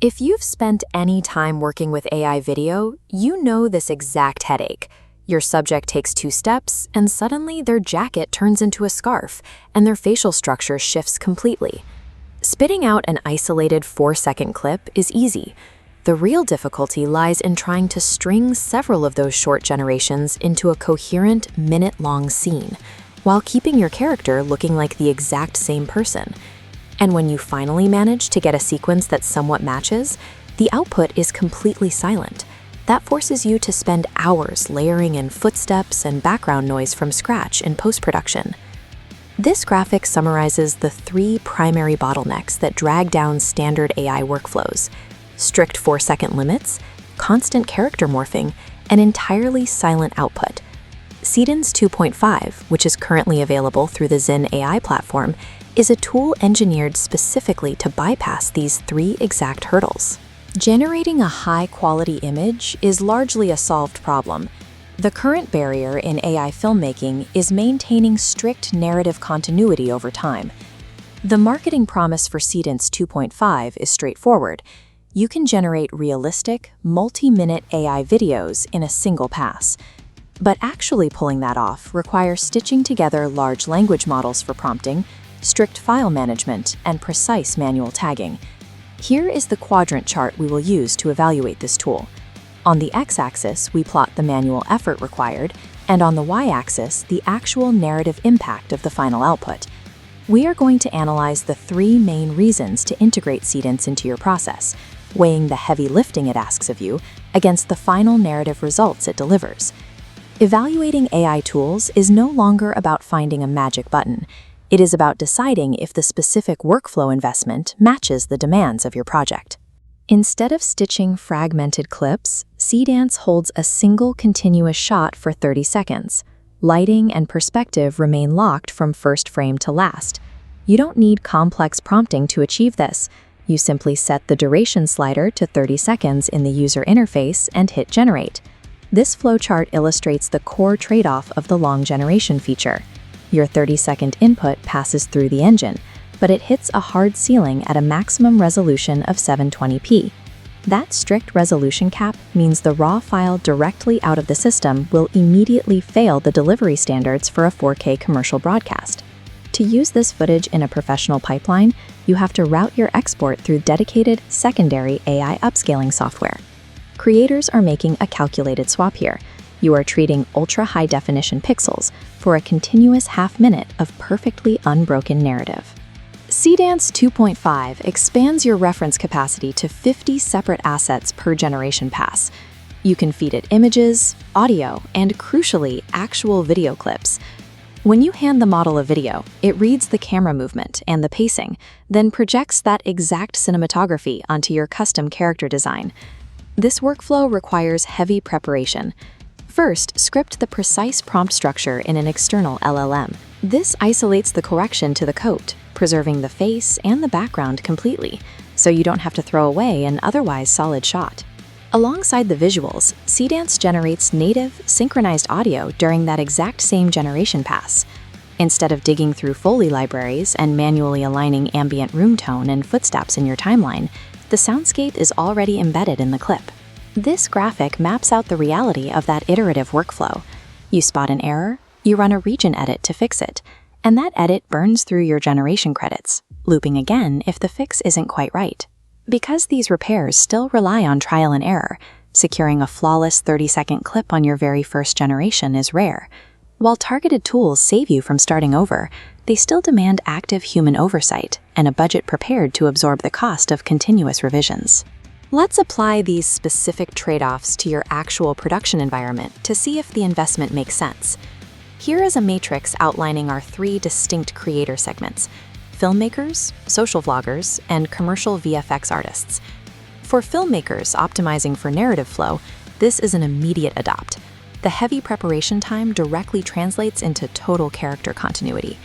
If you've spent any time working with AI video, you know this exact headache. Your subject takes 2 steps, and suddenly their jacket turns into a scarf, and their facial structure shifts completely. Spitting out an isolated 4-second clip is easy. The real difficulty lies in trying to string several of those short generations into a coherent, minute-long scene, while keeping your character looking like the exact same person. And when you finally manage to get a sequence that somewhat matches, the output is completely silent. That forces you to spend hours layering in footsteps and background noise from scratch in post-production. This graphic summarizes the 3 primary bottlenecks that drag down standard AI workflows: strict 4-second limits, constant character morphing, and entirely silent output. Seedance 2.5, which is currently available through the Zen AI platform, is a tool engineered specifically to bypass these 3 exact hurdles. Generating a high-quality image is largely a solved problem. The current barrier in AI filmmaking is maintaining strict narrative continuity over time. The marketing promise for Seedance 2.5 is straightforward. You can generate realistic, multi-minute AI videos in a single pass. But actually pulling that off requires stitching together large language models for prompting, strict file management, and precise manual tagging. Here is the quadrant chart we will use to evaluate this tool. On the x-axis, we plot the manual effort required, and on the y-axis, the actual narrative impact of the final output. We are going to analyze the 3 main reasons to integrate Seedance into your process, weighing the heavy lifting it asks of you against the final narrative results it delivers. Evaluating AI tools is no longer about finding a magic button. It is about deciding if the specific workflow investment matches the demands of your project. Instead of stitching fragmented clips, Seedance holds a single continuous shot for 30 seconds. Lighting and perspective remain locked from first frame to last. You don't need complex prompting to achieve this. You simply set the duration slider to 30 seconds in the user interface and hit generate. This flowchart illustrates the core trade-off of the long generation feature. Your 30-second input passes through the engine, but it hits a hard ceiling at a maximum resolution of 720p. That strict resolution cap means the raw file directly out of the system will immediately fail the delivery standards for a 4K commercial broadcast. To use this footage in a professional pipeline, you have to route your export through dedicated secondary AI upscaling software. Creators are making a calculated swap here. You are treating ultra-high-definition pixels for a continuous half-minute of perfectly unbroken narrative. Seedance 2.5 expands your reference capacity to 50 separate assets per generation pass. You can feed it images, audio, and crucially, actual video clips. When you hand the model a video, it reads the camera movement and the pacing, then projects that exact cinematography onto your custom character design. This workflow requires heavy preparation. First, script the precise prompt structure in an external LLM. This isolates the correction to the coat, preserving the face and the background completely, so you don't have to throw away an otherwise solid shot. Alongside the visuals, Seedance generates native, synchronized audio during that exact same generation pass. Instead of digging through Foley libraries and manually aligning ambient room tone and footsteps in your timeline, the soundscape is already embedded in the clip. This graphic maps out the reality of that iterative workflow. You spot an error, you run a region edit to fix it, and that edit burns through your generation credits, looping again if the fix isn't quite right. Because these repairs still rely on trial and error, securing a flawless 30-second clip on your very first generation is rare. While targeted tools save you from starting over, they still demand active human oversight and a budget prepared to absorb the cost of continuous revisions. Let's apply these specific trade-offs to your actual production environment to see if the investment makes sense. Here is a matrix outlining our 3 distinct creator segments: filmmakers, social vloggers, and commercial VFX artists. For filmmakers optimizing for narrative flow, this is an immediate adopt. The heavy preparation time directly translates into total character continuity.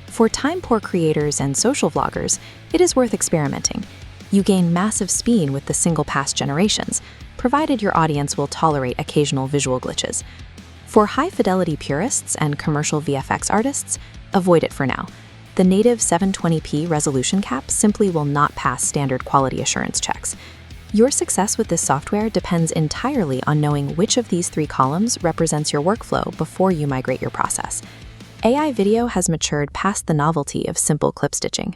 For time-poor creators and social vloggers, it is worth experimenting. You gain massive speed with the single-pass generations, provided your audience will tolerate occasional visual glitches. For high-fidelity purists and commercial VFX artists, avoid it for now. The native 720p resolution cap simply will not pass standard quality assurance checks. Your success with this software depends entirely on knowing which of these 3 columns represents your workflow before you migrate your process. AI video has matured past the novelty of simple clip stitching.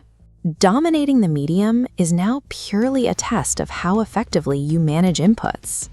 Dominating the medium is now purely a test of how effectively you manage inputs.